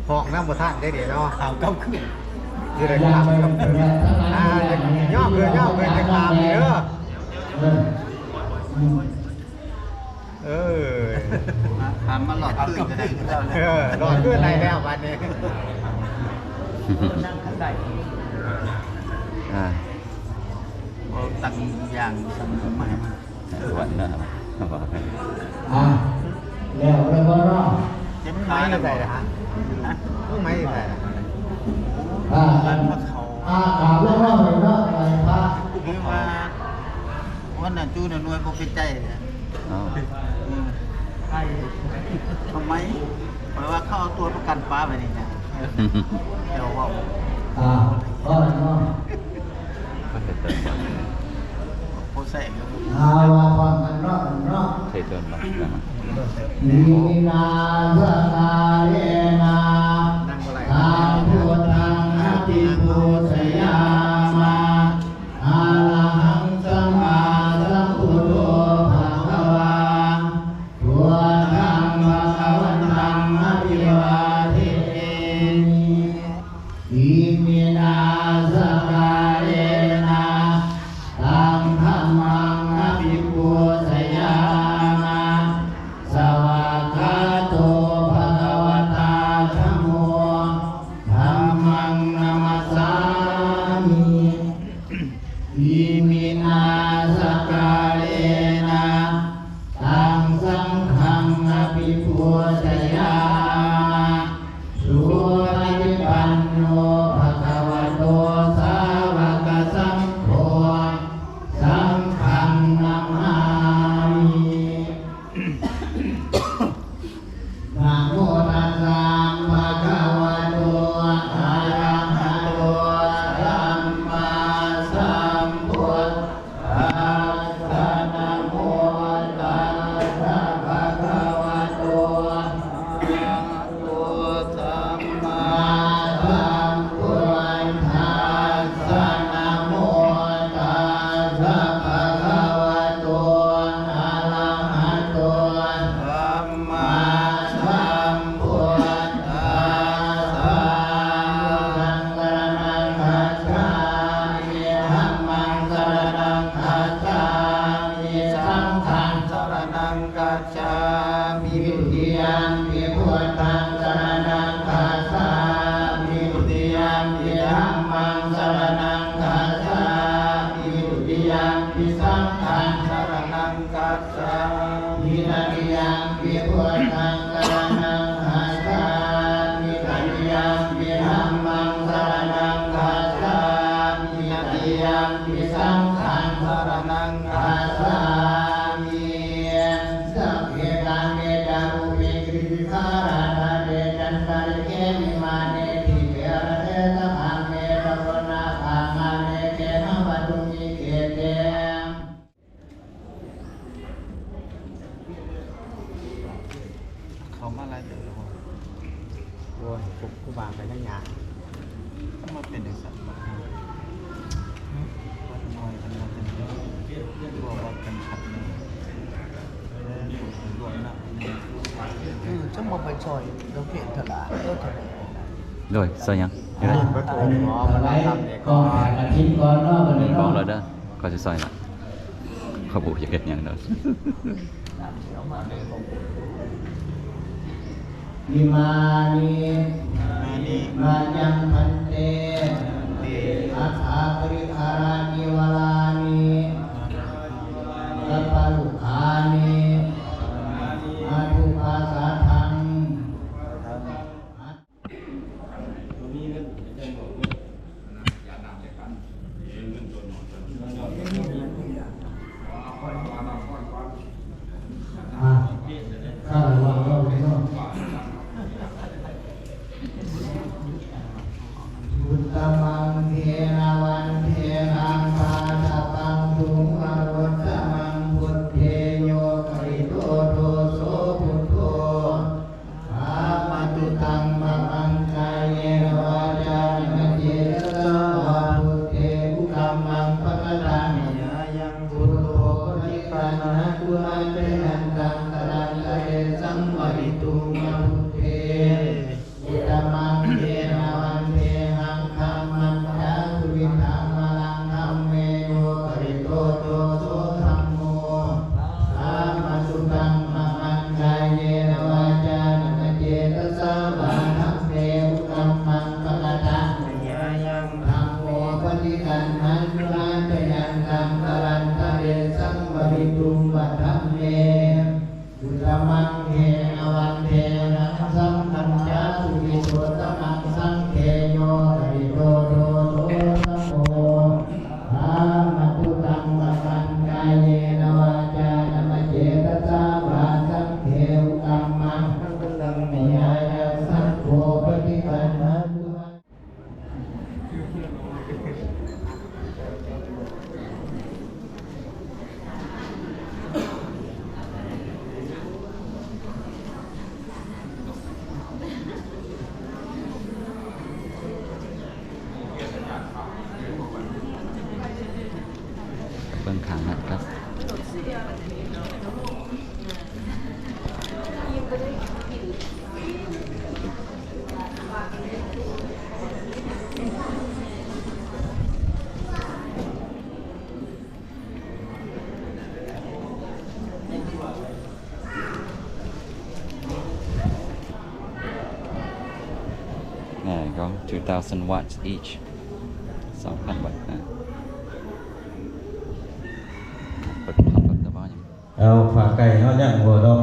หอกน้ำบ่ท่านได้เดี๋ยวเนาะ ข่าวก้าวขึ้น คือได้ครับย่อเลยจะตามเด้อเออ ถามมาหลอดขึ้นจะได้ขึ้นแล้ว รอดขึ้นไหนแล้ววันนี้ นั่งขันได้ ตั้งอย่างสมัยมา วันนะครับ แล้วแล้วก็รอ เจ็บ ไม่ ขา ใส่ แล้ว ใส่ฮะไม่ใส่ บ้านพระเขา กราบแล้วก็ไปเนาะไปพระ คือว่าวันนั้นจูนรวยพวกเป็นใจเลยใช่ทำไมเพราะว่าเขาเอาตัวประกันฟ้าไปนี่นะเดี๋ยวว่า ก็เนาะ โคเซ่ ว่าความกันเนาะเนาะ ใช่ต้นหรอก มีนาสกาเลนาทาพุทธังอภิปุสยามาอาลังสัมมาสัมพุทโธภะคะวาพุทธังภะคะวันตังอภิวาเทมิอิมินาสกาเลนะตังธัมมังอภิปุสยามาสวากขาโตภะคะวตาธัมโมธัมมังนามัสสามิอิมินาสกาเลนะตังสังฆังอภิปุสยามาสุปฏิปันโนภะคะวะโตสาวกสังโฆสังฆังนามามิ นะโมตัสสะภะคะวะโตอะระหะโตสัมมาสัมพุทธัสสะนะโมตัสสะภะคะวะโตอะระหะโตสัมมาสัมพุทธัสสะนะโมตัสสะภะคะวะโตอะระหะโตสัมมาสัมพุทธัสสะสังฆังคัจฉามิธัมมังสรณังคัจฉามิสังฆังสรณังคัจฉามิวิริยังปิพุทธังสรณังคัจฉามิวิริยังปิธัมมังสรณังคัจฉามิวิริยังปิสังฆังสรณังคัจฉามินันติยังปิพุทธังสรณังคัจฉามินันติยังปิธัมมังสรณังคัจฉามินันติยังปิสังฆังสรณังคัจฉามิสัพเพตังเมตตาภูมิกริสาราธาเดจันตาริเกมิมาเนทิเวรเตตะพังเมตะโรนาภามาเนเกนะวัตุมิเกเต เขามาอะไรเดี๋ยวเรา โอ้ยผมกูวางไปทั้งยา ต้องมาเป็นเด็กสัตว์มาวัดน้อยกันมาเป็นตัววัดกันขัดเลยรวมนะจะมาไปซอยเราเปลี่ยนตลาดก็ถนน โดยซอยยังอยู่ไหน ก็ถูกหมอมันทำเนี่ย ก็ ก็ อาทิตย์ก่อนเนาะวันนี้ บอ เนาะ กเราเด้อก็จะซอยละเขาบอกอยากเห็นอย่างเด้อ อิมานิ นี่ มายังพันเต นี่ อัฏฐาปริคารานิวลานิสัพพะลุขานิอาทุภาสาทัง ข้าระวังเราเนาะพุท ตุมาพุเทอิตมังเทนาวันเทหังคัมมันตาสุวิธังมาลังธัมเมโยปริโตโตโสธัมโมอามาสุตังมะมันกายเยนวาจานะมะเจตสาบานัมเมอุกัมมังปะกะตังญายังธัมโมปฏิคันหันตุลาจยังตังตรันตะเรสังบริตุมบัดธัมเมอุตมังเทนวันเทนะสัมปัญญาสุวิโสตมังสังเทโยปริโตโตโสธัมโมอามาตุตังมะมันกายเยนวาจานะมะเจตสาบาสังเทวกัมมังตังเมยายาสังโฆปฏิปันนะเบิ่งข้างนะครับ ก็ 2,000 watts each 2,000 วัตต์นะเปิดพับแบบแต่ว่ายัง เอาฝากไก่เขาย่างหัวดอง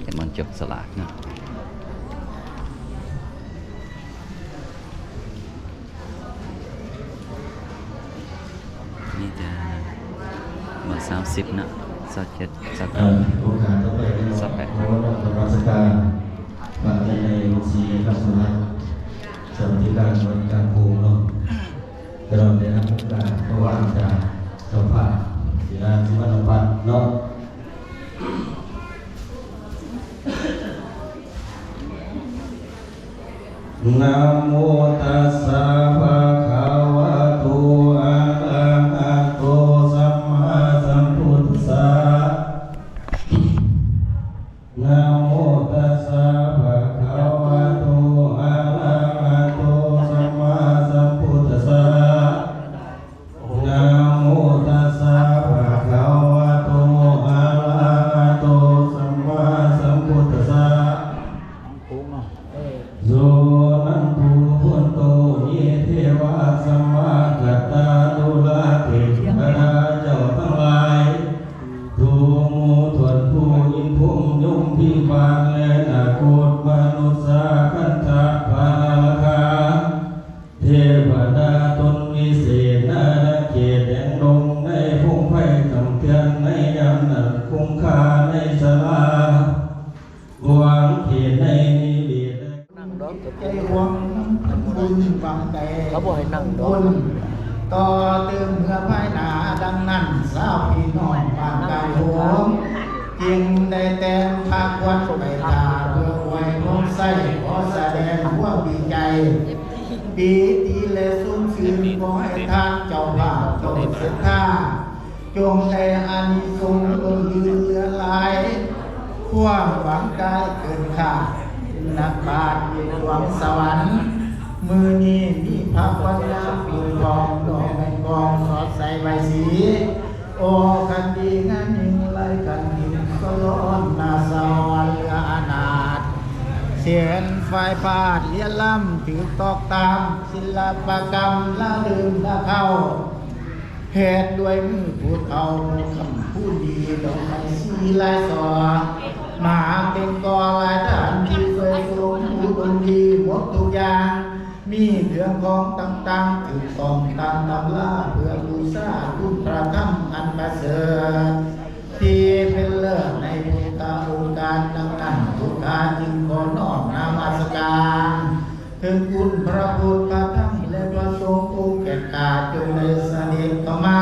แต่มันจับสลากนะนี่จะมา30นะ27 โอกาสต่อไปขอรับธรรมสการปัจจัยในสีรัศมีสวัสดิการบริการภูมิเนาะเราได้รับการประวัติจากเจ้าภาพศิลาสิวรรณพัฒน์เนาะนะโมตัสสะภะคะวะโตอะระหะโตสัมมาสัมพุทธัสสะนะโมตัสสะภะคะวะโตอะระหะโตสัมมาสัมพุทธัสสะนะโมตัสสะภะคะวะโตอะระหะโตสัมมาสัมพุทธัสสะโยนันตุพุนโตยิเทวะสัมมากัตตาตุลาเทพนาเจ้าทั้งหลายทูมูถวนผู้ยินพุ่มยุ่งพิบาลและนาโคตมนุษย์สาคันธาภาลคาเทวดาตนวิเศษนาเขตแดงดงในพุ่งไผ่กำเพียนในยามนันคุ้มค่าในสลาหวังเขตในนิเวศใจหวังบุญบังแต่เขาบอกให้นั่งบุญต่อเติมเพื่อภายหนาดังนั้นสาวพี่น้องบ้านกายหงจึงได้แต่งภาควันไปตาเพื่อไว้น้องใส่ขอแสดงความดีใจปีตีและซุ้มสื่อขอให้ท่านเจ้าภาพจงศรัทธาจงได้อานิสงส์ล้นเหลือหลายความหวังกายเกินขาดนักบาทอยู่หวังสวรรค์มือนี้มีพระวันนาปีทองดอกไม้กองสอดใส่ใบสีโอกันดีงานยิ่งไล่กันยิ่งก็ร้อนนาสวรรค์เรืออนาถเสียนไฟพาดเลี้ยล่ำถือตอกตามศิลปกรรมละลืมละเข้า แพทย์ด้วยมือผู้เฒ่าคำพูดดีดอกไม้สีลายสอมหาเป็นกอลายฐานที่สวยสูงผู้ดนดีหมดทุกอย่างมีเครื่องของต่างๆถือต้องตามตำราเพื่อบูชาคุณพระธรรมอันประเสริฐที่เป็นเลิศในพุทธองค์การดังนั้นทุกการจึงขอน้อมนมัสการถึงคุณพระพุทธพระธรรมและพระสงฆ์องค์แก่กาจงได้เสด็จเข้ามา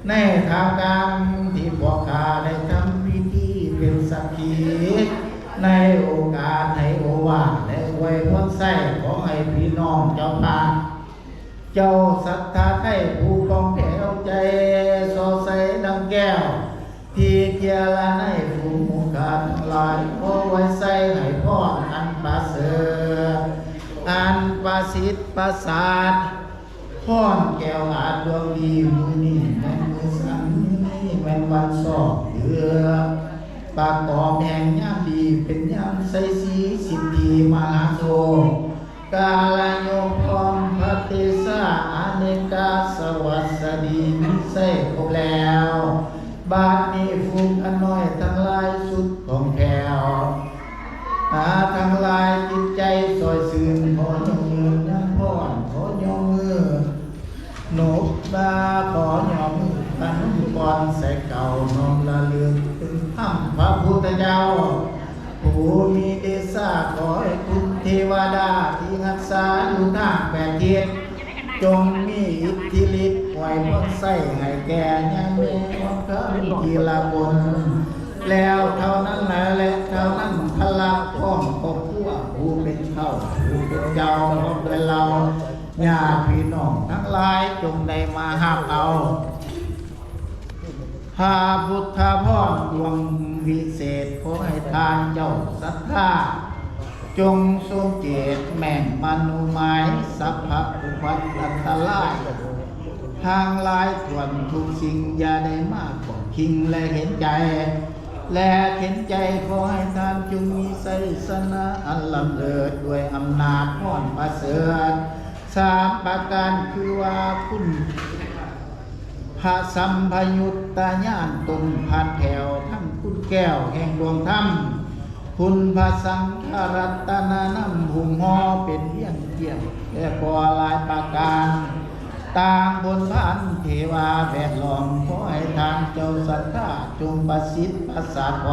ในทางการที่พวกข้าได้ทำพิธีเป็นสักขีในโอกาสให้โอวาทและอวยพรใส่ขอให้พี่น้องเจ้าป่าเจ้าศรัทธาให้ผู้กองแผ่วใจสอใสดังแก้วที่เกียรในผู้มุขานลายขอไว้ใส่ให้พ่ออันประเสริฐอันประสิทธิ์ประสาทพ่อนแก้วอาจดวงดีมือนี้แม่มือสันนี้แม่วันสอบเดือปากกอบแห่งย่ำดีเป็นย่ำใสสีสิบดีมหาโศกกาลโยพร้อมพระเทศาอเนกาสวัสดีมิใส่ครบแล้วบาดนี้ฟุ้งอันน้อยทั้งหลายสุดของแถวทั้งหลายจิตใจสอยซื่นขอยกมือนั่งพ่อนขอยกมือหนกบาขอยกมือปันก่อนใส่เก่าน้อมละเลือกถึงธรรมพระพุทธเจ้าผู้มีเดชะขอให้คุณเทวดาที่รักษาอยู่ทางแปดทิศจงมีอิทธิฤทธิ์ไว้พ้นใส่ให้แก่ยังมีวันพระทีละบนแล้วเท่านั้นแหละและเท่านั้นพลังพ้องครอบครัวผู้เป็นเท่าผู้เป็นเจ้าเป็นเราญาติพี่น้องทั้งหลายจงได้มาหาเอาพาพุทธพรดวงวิเศษขอให้ทานเจ้าศรัทธาจงทรงเจตแม่งมนุหมายสัพพะอุปัตตะลายทางลายส่วนทุกสิ่งอย่าได้มากกว่าคิงและเห็นใจและเห็นใจขอให้ท่านจงมีไสสนะอันลำเลิศด้วยอำนาจพรประเสริฐสามประการคือว่าคุณพระสัมภยุตตญาณตนผ่านแถวทั้งคุณแก้วแห่งดวงธรรมคุณพระสังฆรัตนานัมหุมหอเป็นเยี่ยงเกี่ยวและพอหลายประการต่างบนพันเทวาแวดล้อมขอให้ทางเจ้าศรัทธาจงประสิทธิ์ประสาท